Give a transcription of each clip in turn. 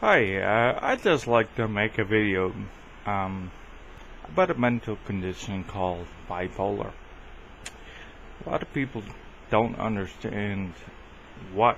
Hi, I'd just like to make a video um, about a mental condition called bipolar. A lot of people don't understand what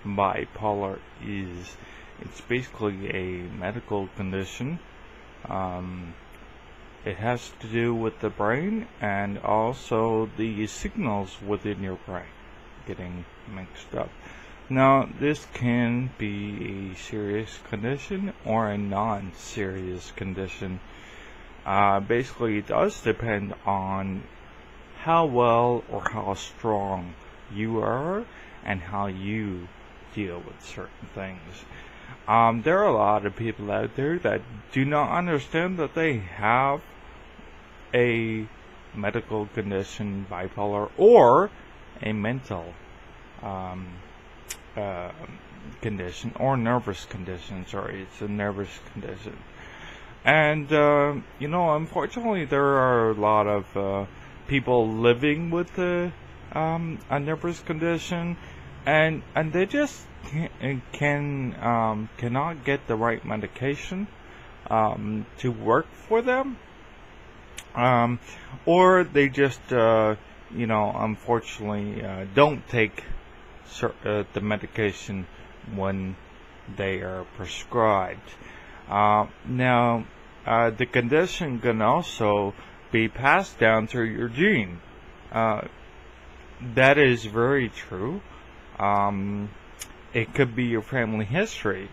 bipolar is. It's basically a medical condition. Um, it has to do with the brain and also the signals within your brain getting mixed up. Now, this can be a serious condition or a non-serious condition. Basically, it does depend on how well or how strong you are and how you deal with certain things. There are a lot of people out there that do not understand that they have a medical condition, bipolar, or a mental um, uh, condition or nervous condition. Sorry, it's a nervous condition. And unfortunately, there are a lot of people living with a nervous condition, and they just cannot get the right medication to work for them, or they just unfortunately don't take the medication when they are prescribed. The condition can also be passed down through your gene. That is very true. It could be your family history.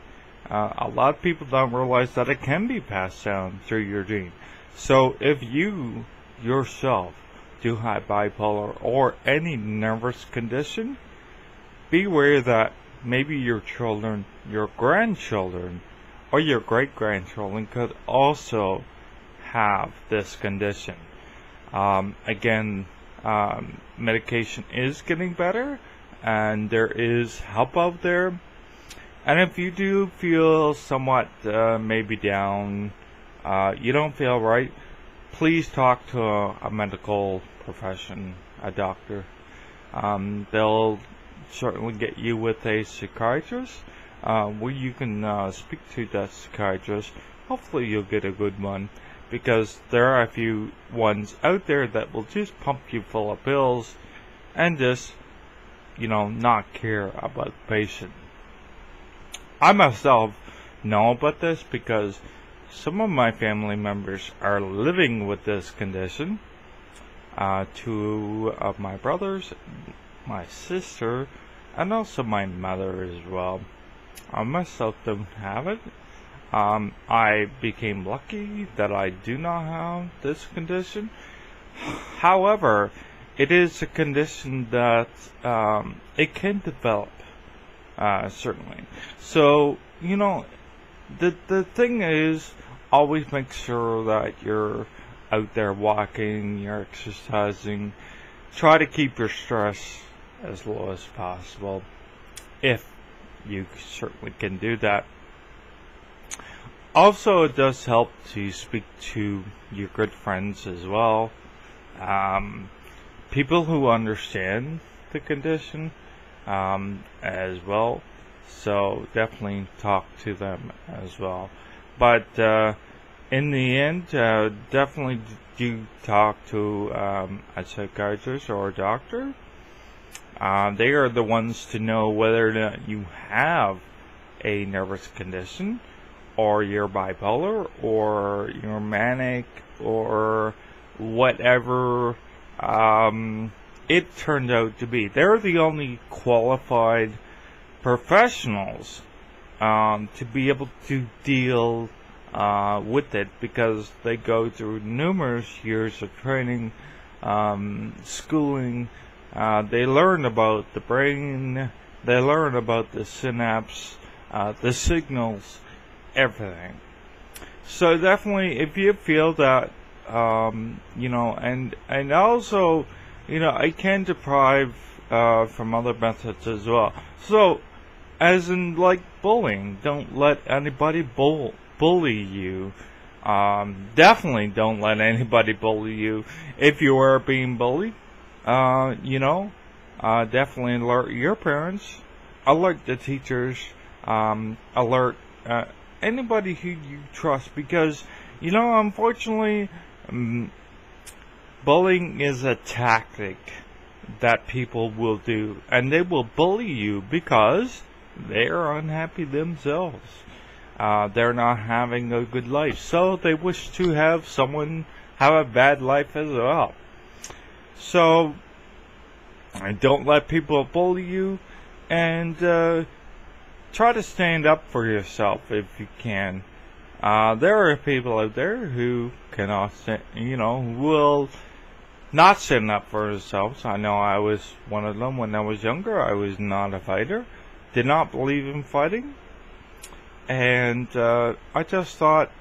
A lot of people don't realize that it can be passed down through your gene. So if you yourself do have bipolar or any nervous condition, be aware that maybe your children, your grandchildren, or your great-grandchildren could also have this condition. Medication is getting better, and there is help out there. And if you do feel somewhat maybe down, you don't feel right, please talk to a medical profession, a doctor. They'll certainly get you with a psychiatrist where you can speak to that psychiatrist. Hopefully you'll get a good one, because there are a few ones out there that will just pump you full of pills and just not care about the patient. I myself know about this because some of my family members are living with this condition. Two of my brothers, my sister, and also my mother as well. I myself don't have it. I became lucky that I do not have this condition. However, it is a condition that it can develop, certainly. So, the thing is, always make sure that you're out there walking, you're exercising. Try to keep your stress as low as possible, if you certainly can do that. Also, it does help to speak to your good friends as well. People who understand the condition as well. So definitely talk to them as well. But in the end, definitely do talk to a psychiatrist or a doctor. They are the ones to know whether or not you have a nervous condition, or you're bipolar, or you're manic, or whatever it turned out to be. They're the only qualified professionals to be able to deal with it, because they go through numerous years of training, schooling. They learn about the brain, they learn about the synapse, the signals, everything. So definitely, if you feel that, and also, I can deprive from other methods as well. So, as in like bullying, don't let anybody bully you. Definitely don't let anybody bully you. If you are being bullied, definitely alert your parents, alert the teachers, alert anybody who you trust, because unfortunately, bullying is a tactic that people will do, and they will bully you because they are unhappy themselves. They're not having a good life, so they wish to have someone have a bad life as well. So don't let people bully you, and try to stand up for yourself if you can. There are people out there who cannot, will not stand up for themselves. I know I was one of them when I was younger. I was not a fighter, did not believe in fighting, and I just thought,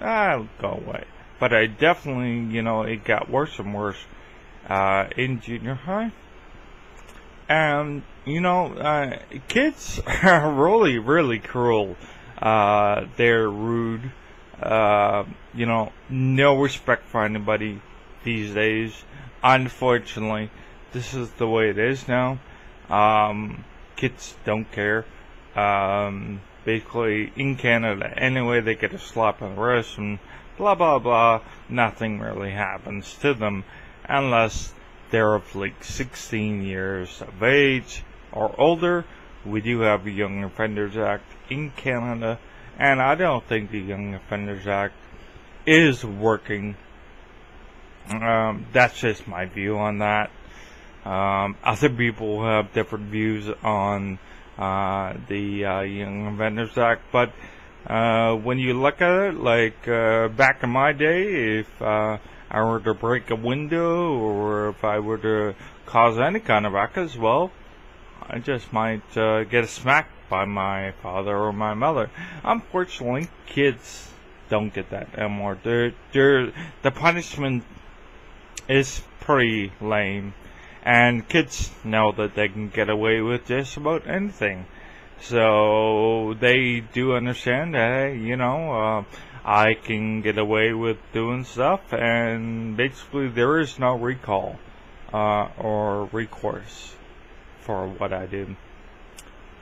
I'll go away. But I definitely, it got worse and worse in junior high. And, kids are really, really cruel. They're rude. No respect for anybody these days. Unfortunately, this is the way it is now. Kids don't care. Basically, in Canada, anyway, they get a slap on the wrist and blah, blah, blah. Nothing really happens to them unless they're of like 16 years of age or older. We do have a Young Offenders Act in Canada, and I don't think the Young Offenders Act is working. That's just my view on that. Other people have different views on the Young Offenders Act, but when you look at it, like back in my day, if I were to break a window, or if I were to cause any kind of ruckus, well, I just might get smacked by my father or my mother. Unfortunately, kids don't get that anymore. The punishment is pretty lame, and kids know that they can get away with just about anything. So they do understand that, I can get away with doing stuff, and basically there is no recall or recourse for what I do.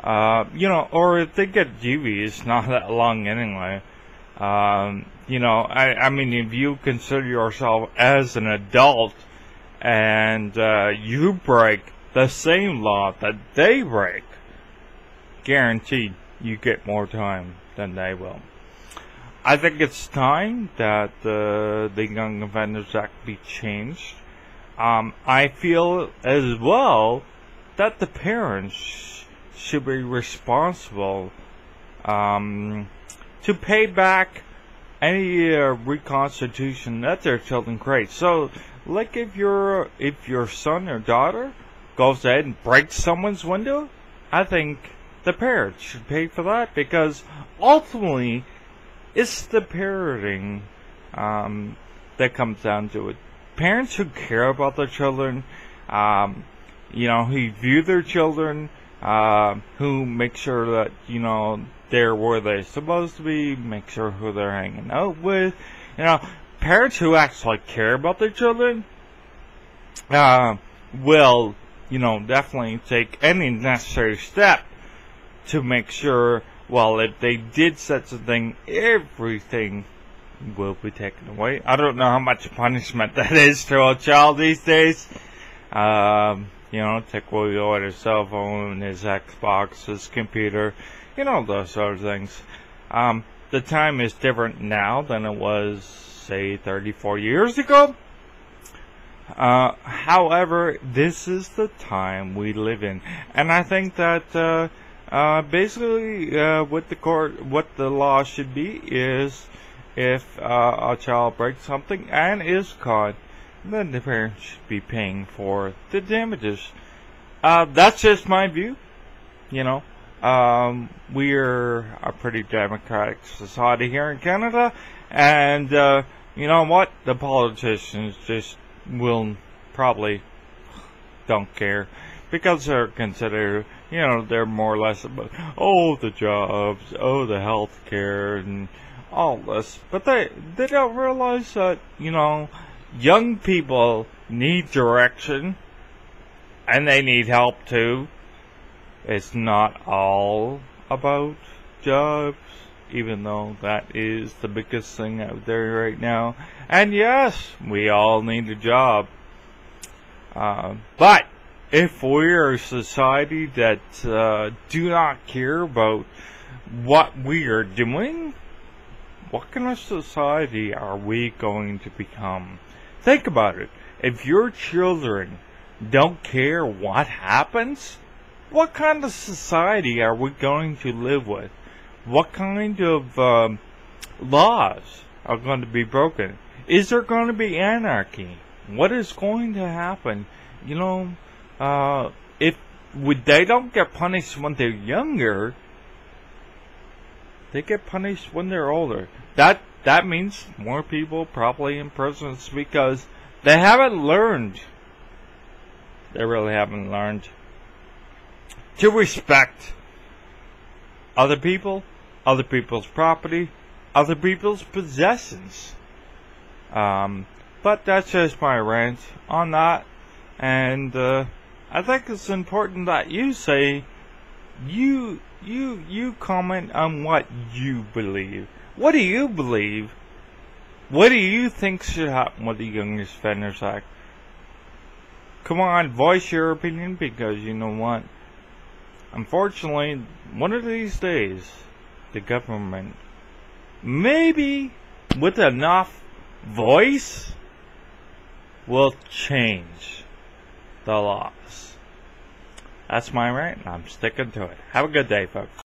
Or if they get juvie, it's not that long anyway. I mean, if you consider yourself as an adult and you break the same law that they break, guaranteed you get more time than they will. I think it's time that the Young Offenders Act be changed. I feel as well that the parents should be responsible to pay back any reconstitution that their children create. So, like if your son or daughter goes ahead and breaks someone's window, I think the parents should pay for that, because ultimately it's the parenting that comes down to it. Parents who care about their children, who view their children, who make sure that, they're where they're supposed to be, make sure who they're hanging out with. Parents who actually care about their children will, definitely take any necessary step to make sure, well, if they did such a thing, everything will be taken away. I don't know how much punishment that is to a child these days. Take away his cell phone, his Xbox, his computer, those sort of things. The time is different now than it was, say, 34 years ago. However, this is the time we live in, and I think that basically what the law should be is, if a child breaks something and is caught, then the parents should be paying for the damages. That's just my view. We're a pretty democratic society here in Canada, and you know what? The politicians just will probably don't care, because they're considered, they're more or less about, the jobs, the health care, and all this. But they don't realize that, young people need direction, and they need help too. It's not all about jobs, even though that is the biggest thing out there right now. And yes, we all need a job. But if we're a society that do not care about what we are doing, what kind of society are we going to become? Think about it. If your children don't care what happens, what kind of society are we going to live with? What kind of laws are going to be broken? Is there going to be anarchy? What is going to happen? You know, if they don't get punished when they're younger, they get punished when they're older. That means more people probably in prisons because they haven't learned. They really haven't learned to respect other people, other people's property, other people's possessions. But that's just my rant on that. And I think it's important that you say you comment on what you believe. What do you believe? What do you think should happen with the Young Offenders Act? Come on, voice your opinion, because you know what? Unfortunately, one of these days, the government, maybe with enough voice, will change the laws. That's my rant, and I'm sticking to it. Have a good day, folks.